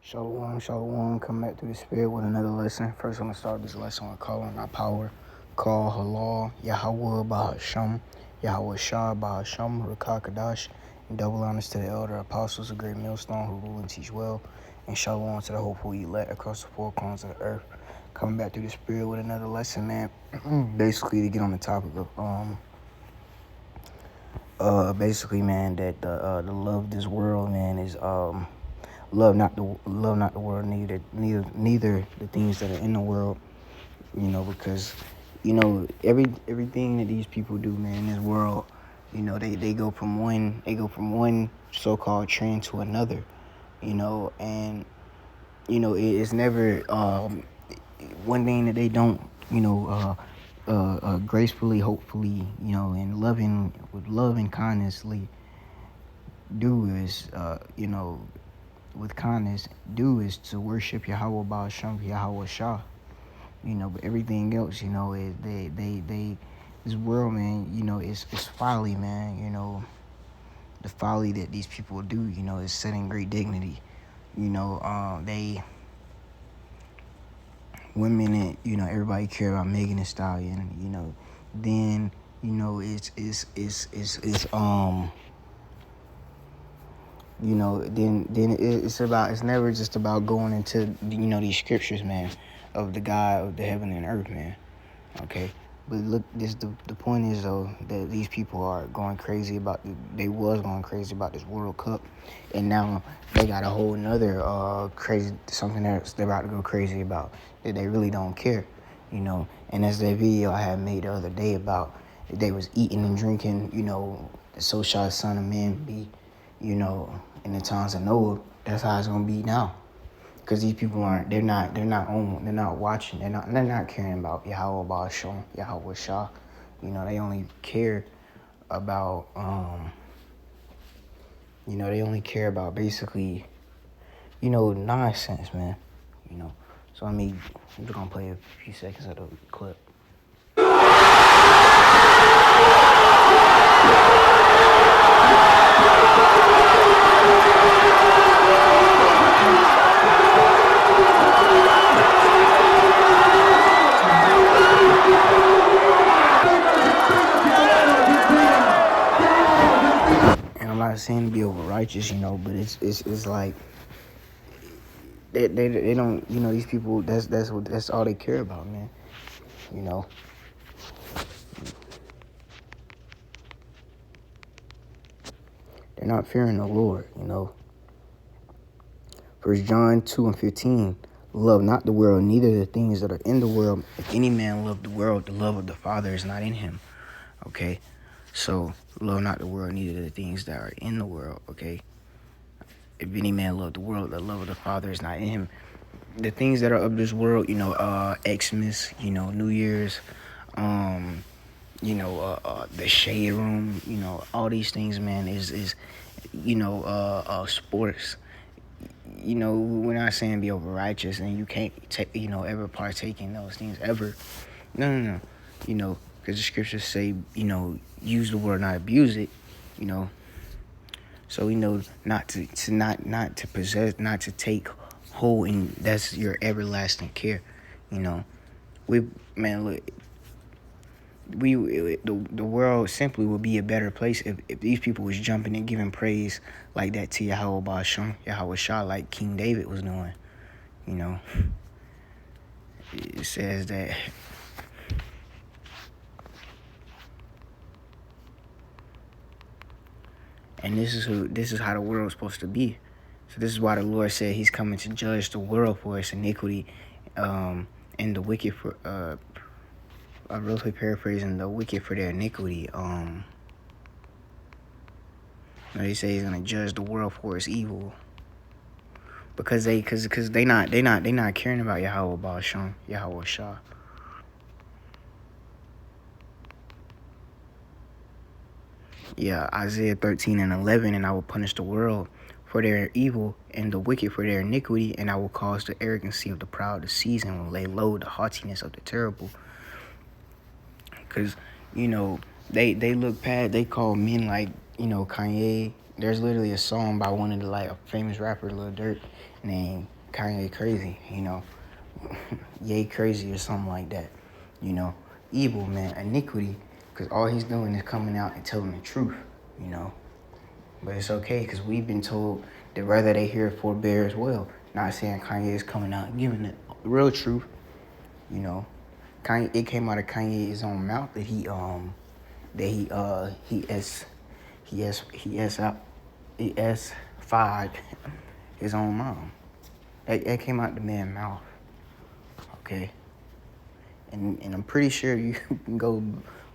Shalom, shalom, come back to the spirit with another lesson. First, I'm going to start this lesson with calling our power. Call halal, Yahweh Bahasham, Yahweh Shah Bahasham, Rakakadash, and double honors to the elder apostles, a great millstone who rule and teach well, and shalom to the hopeful elect across the four corners of the earth. Coming back to the spirit with another lesson, man. Basically, to get on the topic of, man, that the love of this world, man, is love not the world, neither the things that are in the world, because everything that these people do, man, in this world, they go from one so-called trend to another, and it's never one thing that they don't gracefully, hopefully, and with love and kindnessly do is with kindness do is to worship Yahweh Ba'asham, Yahweh Shah, but everything else, is they this world, man, it's folly, man, the folly that these people do, is setting great dignity, they women and, everybody care about Megan Thee Stallion, then, then it's never just about going into, these scriptures, man, of the God of the heaven and earth, man. Okay. But look, the point is, though, that these people are going crazy about they was going crazy about this World Cup, and now they got a whole nother something else they're about to go crazy about that they really don't care, And as that video I had made the other day about they was eating and drinking, so shall the Son of Man be, in the times of Noah. That's how it's gonna be now. Because these people they're not watching, they're not caring about Yahweh Ba'asham, Yahweh Shah. They only care about, basically, nonsense, man. So I'm just gonna play a few seconds of the clip. I'm not saying to be over righteous, but it's like they don't, these people, that's all they care about, man. They're not fearing the Lord, First John 2:15, love not the world, neither the things that are in the world. If any man love the world, the love of the Father is not in him. Okay, so love not the world, neither the things that are in the world. Okay, if any man love the world, the love of the Father is not in him. The things that are of this world, Xmas, New Year's, the shade room, all these things, man, is sports. We're not saying be over righteous and you can't ever partake in those things ever. No. Because the scriptures say, use the word, not abuse it, So not to possess, not to take hold, and that's your everlasting care. The world simply would be a better place if these people was jumping and giving praise like that to Yahweh Ba'asham, Yahweh Shah, like King David was doing. It says that and this is how the world is supposed to be. So this is why the Lord said he's coming to judge the world for its iniquity, and the wicked for I'm roughly paraphrasing, the wicked for their iniquity. They say he's gonna judge the world for its evil. Because they not caring about Yahweh Ba'asham, Yahweh Shah. Yeah, Isaiah 13:11, and I will punish the world for their evil and the wicked for their iniquity, and I will cause the arrogancy of the proud to cease and will lay low the haughtiness of the terrible. Because, they look past, they call men like, Kanye. There's literally a song by one of the, a famous rapper, Lil Durk, named Kanye crazy, you know. Yay crazy or something like that, you know. Evil, man, iniquity, because all he's doing is coming out and telling the truth, you know. But it's okay, because we've been told that rather they hear it forbear as well. Not saying Kanye is coming out and giving the real truth, you know. Kanye, it came out of Kanye's own mouth that he S5 his own mom. That came out the man's mouth. Okay. And I'm pretty sure you can go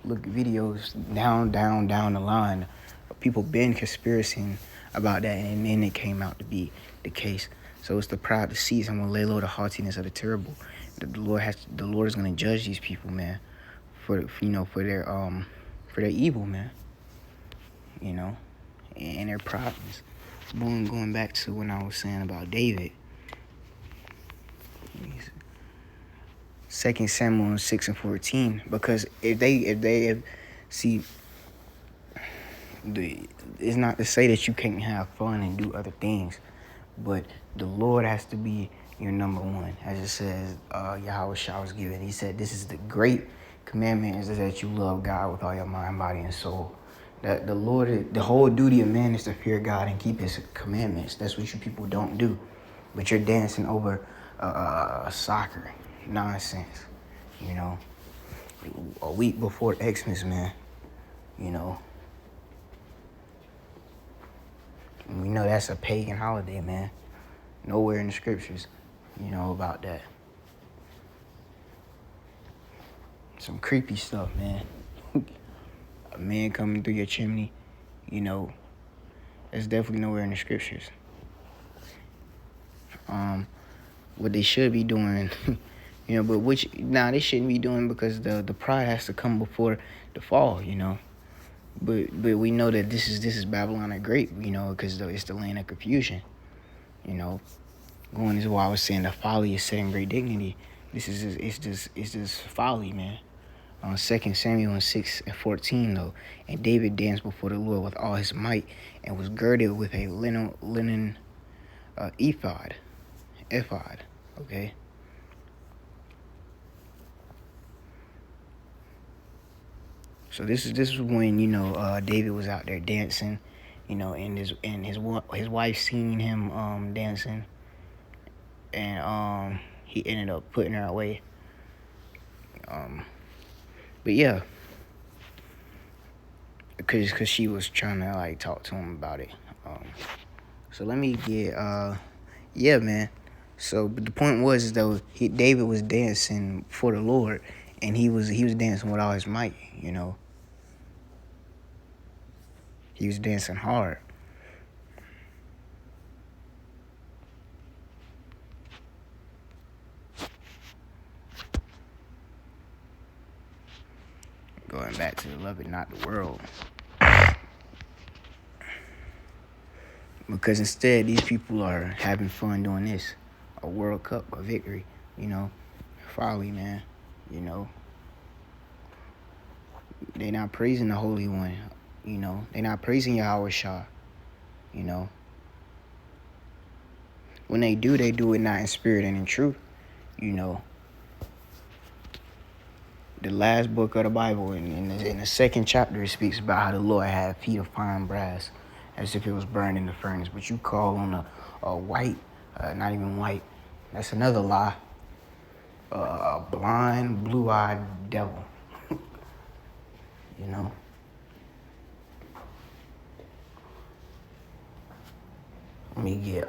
look at videos down the line of people been conspiracing about that, and then it came out to be the case. So it's the proud to seize and will lay low the haughtiness of the terrible. The Lord is gonna judge these people, man, for their evil, man. You know, and their problems. Going back to when I was saying about David. 2 Samuel 6:14, because if see, it's not to say that you can't have fun and do other things, but the Lord has to be your number one, as it says Yahweh Shah was given. He said, "This is the great commandment, is that you love God with all your mind, body, and soul." That the whole duty of man is to fear God and keep His commandments. That's what you people don't do, but you're dancing over soccer nonsense, you know. A week before Xmas, man, you know. And we know that's a pagan holiday, man. Nowhere in the scriptures, you know, about that. Some creepy stuff, man. A man coming through your chimney, you know, that's definitely nowhere in the scriptures. What they should be doing, you know, but they shouldn't be doing, because the pride has to come before the fall, you know. But we know that this is Babylon the Great, you know, because it's the land of confusion, you know. Going is why I was saying the folly is setting great dignity. It's just folly, man. 2 Samuel 6:14 though, and David danced before the Lord with all his might, and was girded with a linen ephod. Okay. So this is when, you know, David was out there dancing, you know, and his wife seen him dancing, and he ended up putting her away. But yeah, because she was trying to like talk to him about it. So let me get yeah, man. So but the point was, though, David was dancing for the Lord, and he was dancing with all his might, you know. He was dancing hard. Going back to the love it, not the world. Because instead, these people are having fun doing this. A World Cup, a victory, you know. Folly, man, you know. They're not praising the Holy One, you know. They're not praising Yahweh Shah, you know. When they do it not in spirit and in truth, you know. The last book of the Bible, in the second chapter, it speaks about how the Lord had feet of fine brass, as if it was burned in the furnace. But you call on a white, not even white. That's another lie. A blind, blue-eyed devil. You know. Let me get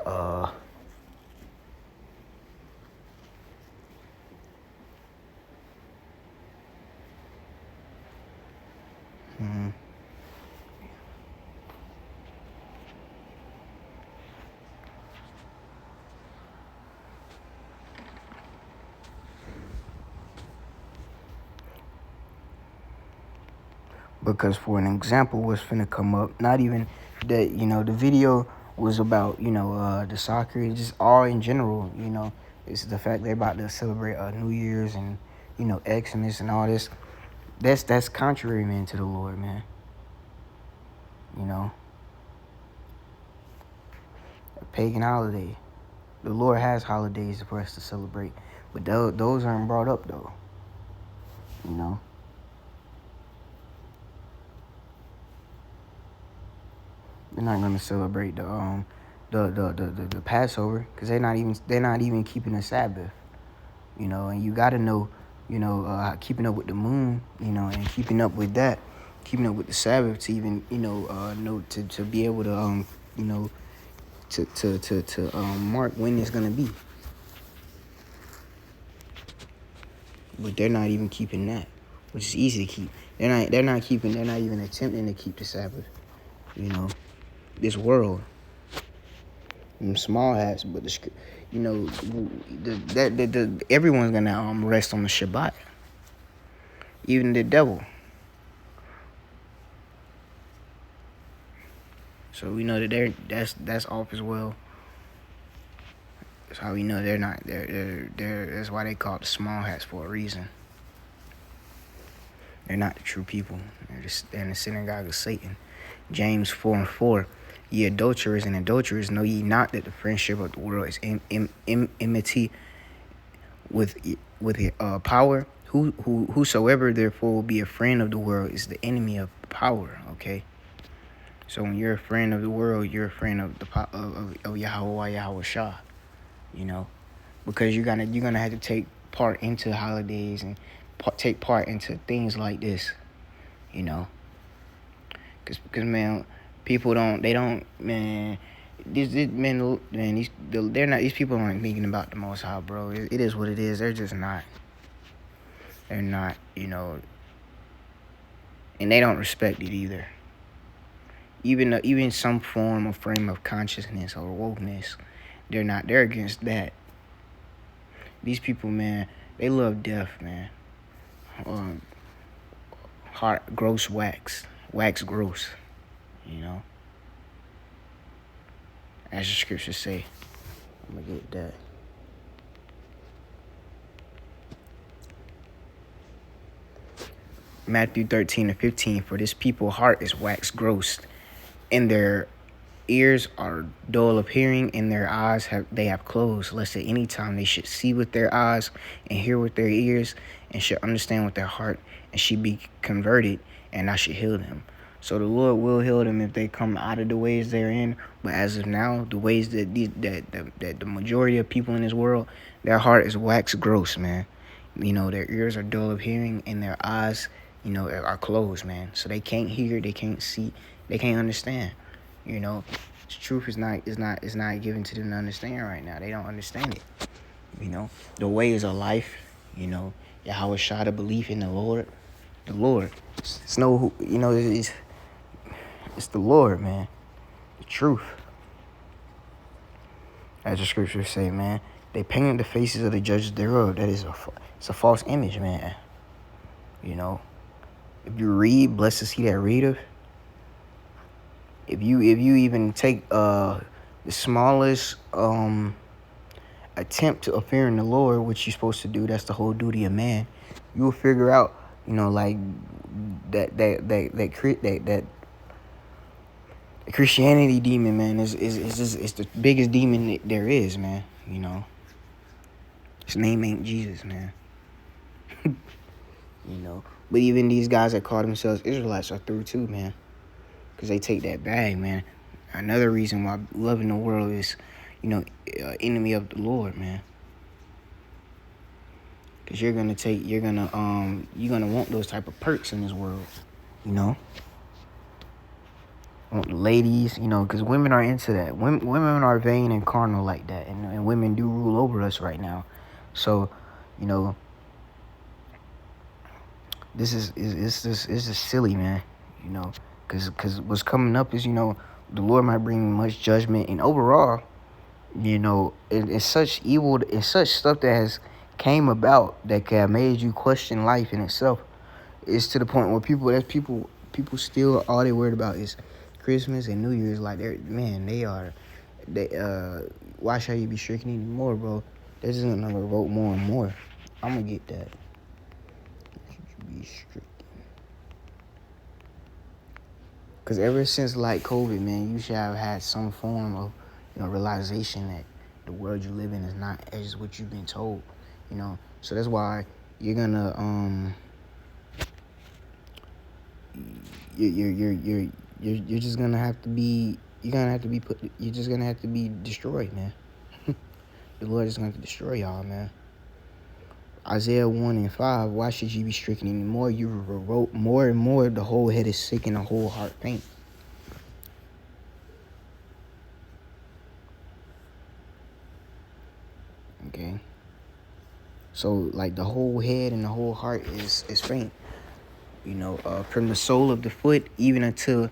because for an example, what's finna come up, not even that, you know, the video was about, you know, the soccer, just all in general, you know. It's the fact they're about to celebrate New Year's and, you know, Xmas and all this. That's contrary, man, to the Lord, man. You know, a pagan holiday. The Lord has holidays for us to celebrate, but those aren't brought up though. You know, they're not gonna celebrate the Passover because they're not even keeping the Sabbath. You know, and you got to know, keeping up with the moon, and keeping up with that, keeping up with the Sabbath to even, know to be able to, you know, to mark when it's gonna be. But they're not even keeping that, which is easy to keep. They're not keeping. They're not even attempting to keep the Sabbath. You know, this world, them small hats, but everyone's gonna rest on the Shabbat, even the devil. So we know that that's off as well. That's how we know they're not. They're. That's why they call it the small hats for a reason. They're not the true people. They're in the synagogue of Satan. James 4:4. Ye adulterers and adulterers, know ye not that the friendship of the world is enmity with power? Whosoever therefore will be a friend of the world is the enemy of power. Okay. So when you're a friend of the world, you're a friend of Yahweh Shah. You know, because you're gonna have to take part into holidays and take part into things like this. You know, because man, people don't man. These people aren't thinking about the Most High, bro. It is what it is. They're just not. They're not, and they don't respect it either. Even some form of frame of consciousness or wokeness, they're not. They're against that. These people, man, they love death, man. Heart gross wax gross, as the scriptures say. I'm gonna get that. Matthew 13:15. For this people's heart is wax gross, and their ears are dull of hearing, and their eyes they have closed, lest at any time they should see with their eyes and hear with their ears, and should understand with their heart, and should be converted, and I should heal them. So the Lord will heal them if they come out of the ways they're in. But as of now, the ways that the majority of people in this world, their heart is wax gross, man. Their ears are dull of hearing, and their eyes, are closed, man. So they can't hear, they can't see, they can't understand. Truth is not given to them to understand right now. They don't understand it. The ways of life. Yahweh Shah, the belief in the Lord. The Lord. It's no, it's the Lord, man. The truth. As the scriptures say, man, they painted the faces of the judges thereof. That is it's a false image, man. If you read, blessed is he that readeth. If you even take the smallest attempt to appear in the Lord, which you're supposed to do, that's the whole duty of man, you will figure out, like that Christianity demon, man, is the biggest demon that there is, man. His name ain't Jesus, man. But even these guys that call themselves Israelites are through too, man, because they take that bag, man. Another reason why loving the world is, enemy of the Lord, man. Because you're gonna want those type of perks in this world, Want the ladies, because women are into that. Women are vain and carnal like that, and women do rule over us right now. So, this is silly, man. Because what's coming up is, the Lord might bring much judgment, and overall, it's such evil, it's such stuff that has came about that have made you question life in itself. It's to the point where people still all they worried about is Christmas and New Year's. Like why should you be stricken anymore, bro? They're just gonna revolt more and more. I'm gonna get that. Be stricken. Because ever since like COVID, man, you should have had some form of realization that the world you live in is not as what you've been told, you know. So that's why you're gonna you're just gonna have to be you're just gonna have to be destroyed, man. The Lord is going to destroy y'all, man. Isaiah 1:5, why should ye be stricken any more? You revolt more and more, the whole head is sick and the whole heart faint. Okay. So like the whole head and the whole heart is faint. You know, from the sole of the foot even to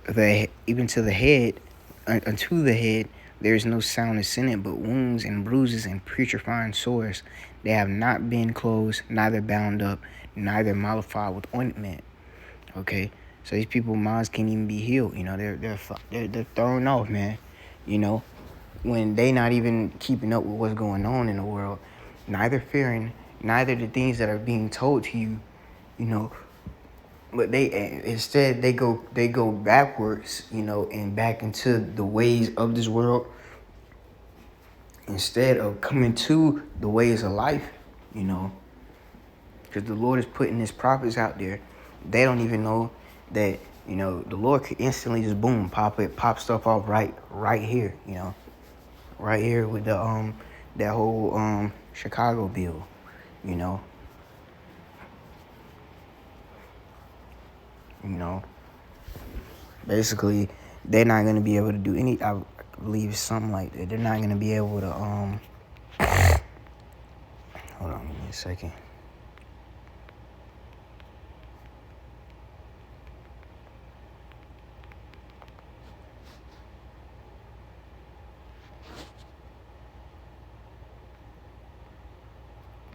the head, unto the head, there is no soundness in it, but wounds and bruises and putrefying sores. They have not been closed, neither bound up, neither mollified with ointment. Okay, so these people's minds can't even be healed. You know, they're thrown off, man. You know, when they not even keeping up with what's going on in the world, neither fearing, neither the things that are being told to you. You know, but instead they go backwards, you know, and back into the ways of this world instead of coming to the ways of life, you know, because the Lord is putting his prophets out there. They don't even know that, you know, the Lord could instantly just boom pop stuff off right here, you know, right here with the that whole Chicago bill, you know. Basically, they're not gonna be able to do any. I believe it's something like that. They're not gonna be able to. Hold on, give me a second.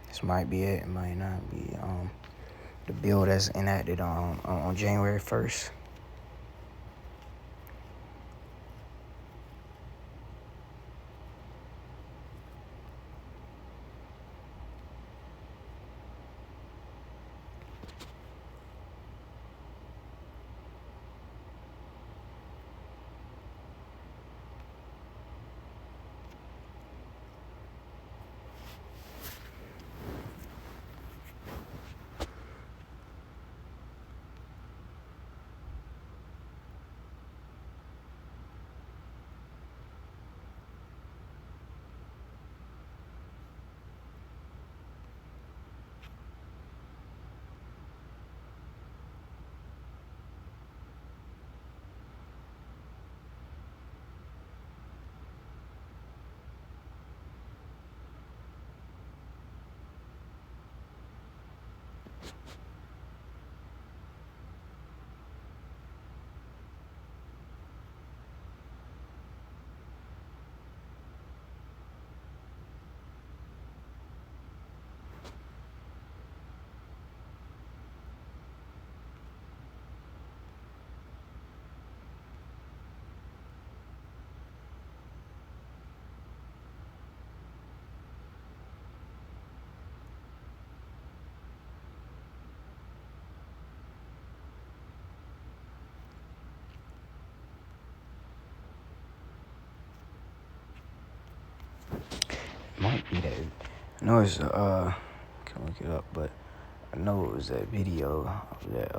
This might be it. It might not be. The bill that's enacted on January 1st. Might be that. I know it's can look it up, but I know it was that video of that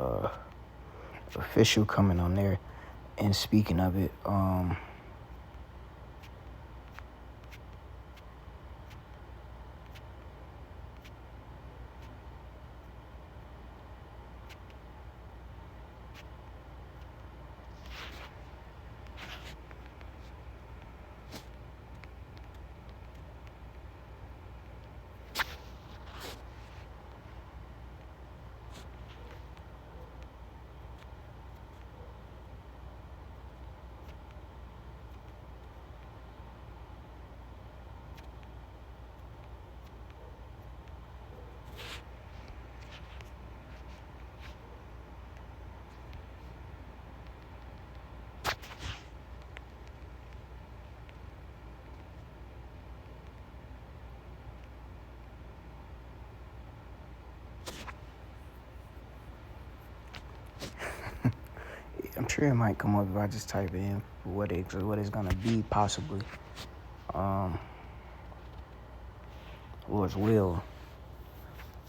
official coming on there and speaking of it. I'm sure it might come up if I just type in what it's gonna be possibly. Lord's will,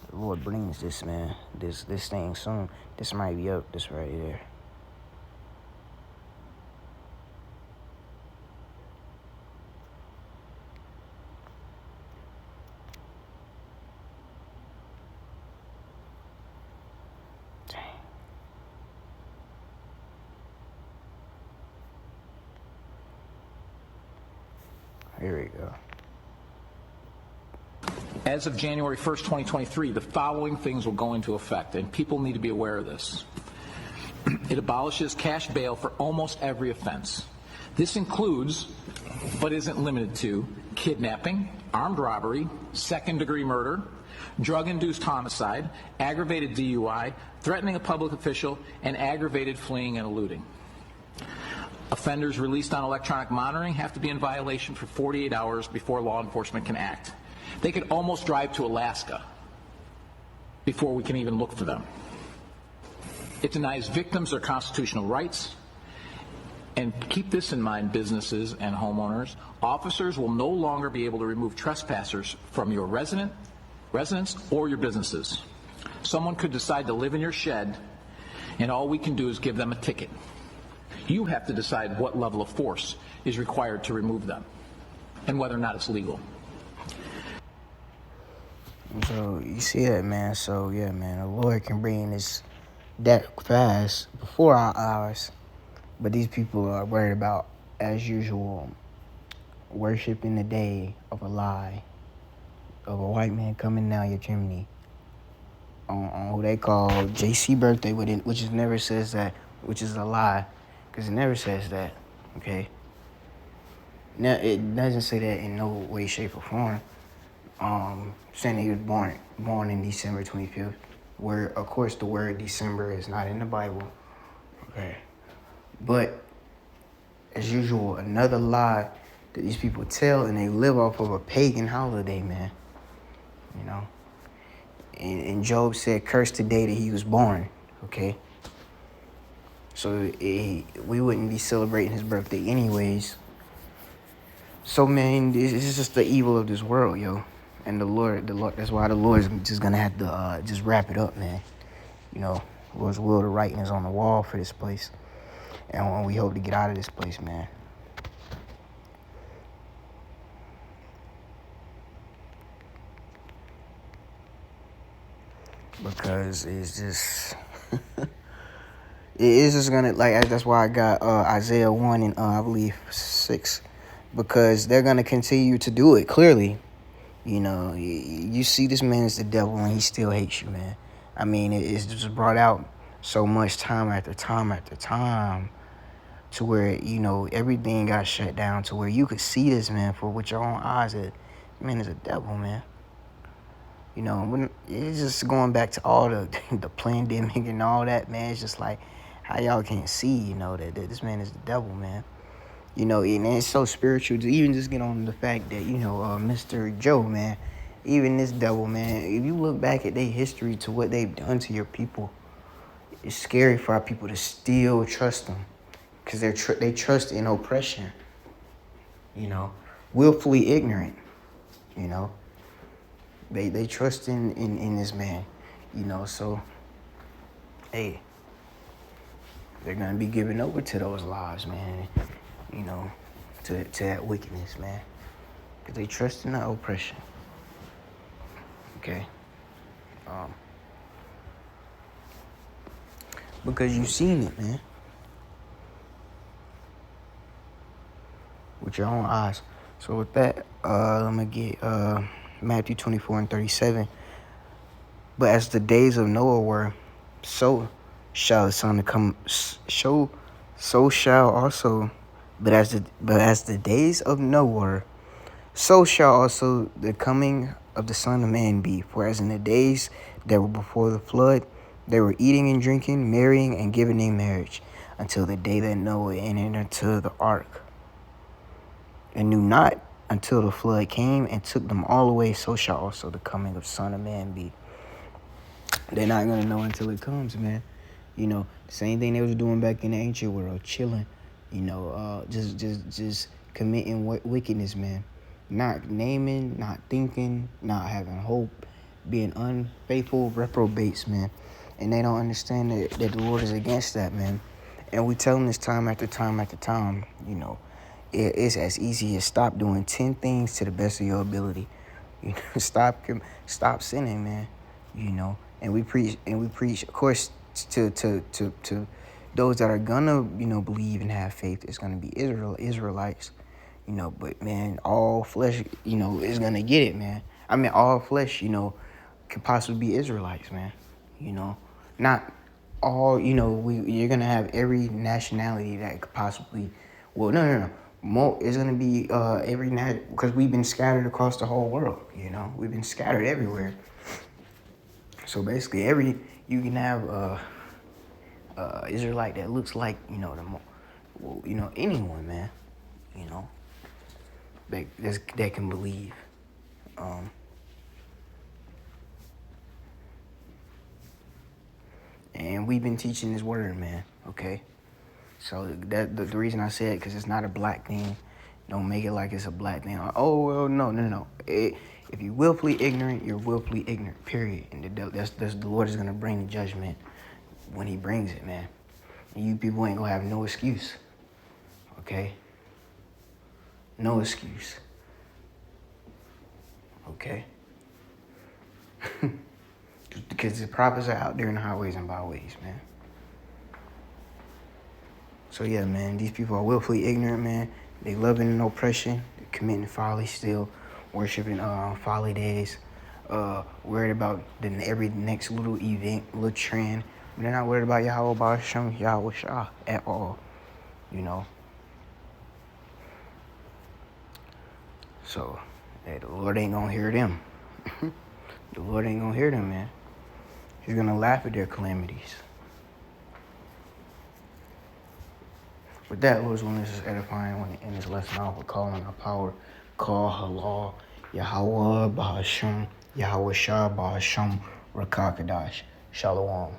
the Lord brings this, man, this thing soon. This might be up, this right here. Here we go. As of January 1st, 2023, the following things will go into effect, and people need to be aware of this. It abolishes cash bail for almost every offense. This includes, but isn't limited to, kidnapping, armed robbery, second-degree murder, drug-induced homicide, aggravated DUI, threatening a public official, and aggravated fleeing and eluding. Offenders released on electronic monitoring have to be in violation for 48 hours before law enforcement can act. They could almost drive to Alaska before we can even look for them. It denies victims their constitutional rights. And keep this in mind, businesses and homeowners. Officers will no longer be able to remove trespassers from your residence or your businesses. Someone could decide to live in your shed, and all we can do is give them a ticket. You have to decide what level of force is required to remove them and whether or not it's legal. So you see that, man. So yeah, man, the Lord can bring this that fast before our eyes, but these people are worried about, as usual, worshiping the day of a lie, of a white man coming down your chimney on who they call JC birthday, which is never says that, which is a lie, because it never says that. Okay. Now it doesn't say that in no way, shape, or form. Saying that he was born in December 25th, where of course the word December is not in the Bible. Okay. But as usual, another lie that these people tell, and they live off of a pagan holiday, man. You know. And Job said, "Curse the day that he was born." Okay. So we wouldn't be celebrating his birthday anyways. So man, this is just the evil of this world, yo. And the Lord, that's why the Lord is just gonna have to just wrap it up, man. You know, Lord's will, the writing is on the wall for this place, and we hope to get out of this place, man. Because it's just, it is just gonna, like, that's why I got Isaiah 1 and I believe 6, because they're gonna continue to do it. Clearly, you know, you see this man is the devil and he still hates you, man. I mean, it's just brought out so much time after time after time to where, you know, everything got shut down to where you could see this man for with your own eyes that man is a devil, man. You know, when it's just going back to all the pandemic and all that, man. It's just like how y'all can't see, you know, that this man is the devil, man. You know, and it's so spiritual to even just get on the fact that, you know, Mr. Joe, man, even this devil, man, if you look back at their history to what they've done to your people, it's scary for our people to still trust them because they trust in oppression, you know, willfully ignorant, you know. They trust in this man, you know, so, hey, they're going to be given over to those lies, man. You know, to that wickedness, man. Because they trust in that oppression. Okay? Because you've seen it, man. With your own eyes. So with that, let me get Matthew 24 and 37. But as the days of Noah were, so shall the Son come. So shall also. But as the days of Noah were, so shall also the coming of the Son of Man be. For as in the days that were before the flood, they were eating and drinking, marrying and giving in marriage, until the day that Noah entered into the ark, and knew not until the flood came and took them all away. So shall also the coming of Son of Man be. They're not gonna know until it comes, man. You know, the same thing they was doing back in the ancient world, chilling. You know, just committing wickedness, man. not naming, not thinking, not having hope, being unfaithful reprobates, man. And they don't understand that the Lord is against that, man. And we tell them this time after time after time, it's as easy as stop doing 10 things to the best of your ability. Stop sinning, man. And we preach, of course, to those that are gonna, believe and have faith. It's gonna be Israelites, but man, all flesh, is gonna get it, man. I mean, all flesh, could possibly be Israelites, man. Not all, you're gonna have every nationality that could possibly, well, no. It's gonna be because we've been scattered across the whole world. We've been scattered everywhere. So basically, you can have Israelite that looks like anyone, man. That can believe. And we've been teaching this word, man. Okay. So that the reason I said, because it's not a black thing. Don't make it like it's a black thing. Oh well, no. If you're willfully ignorant, you're willfully ignorant. Period. And that's the Lord is gonna bring the judgment when He brings it, man. And you people ain't gonna have no excuse. Okay. No excuse. Okay. Because the prophets are out there in the highways and byways, man. So yeah, man, these people are willfully ignorant, man. They loving in oppression, they're committing folly still, worshiping folly days, worried about every next little event, little trend. But they're not worried about Yahweh Ba'ashem, Yahweh Shah at all, So, hey, the Lord ain't gonna hear them. The Lord ain't gonna hear them, man. He's gonna laugh at their calamities. With that, Lord's willing, this is edifying when in this lesson I will call on our power, call halal, Yahweh Ba'ashem, Yahweh Shah Ba'ashem, Rakakadash. Shalom.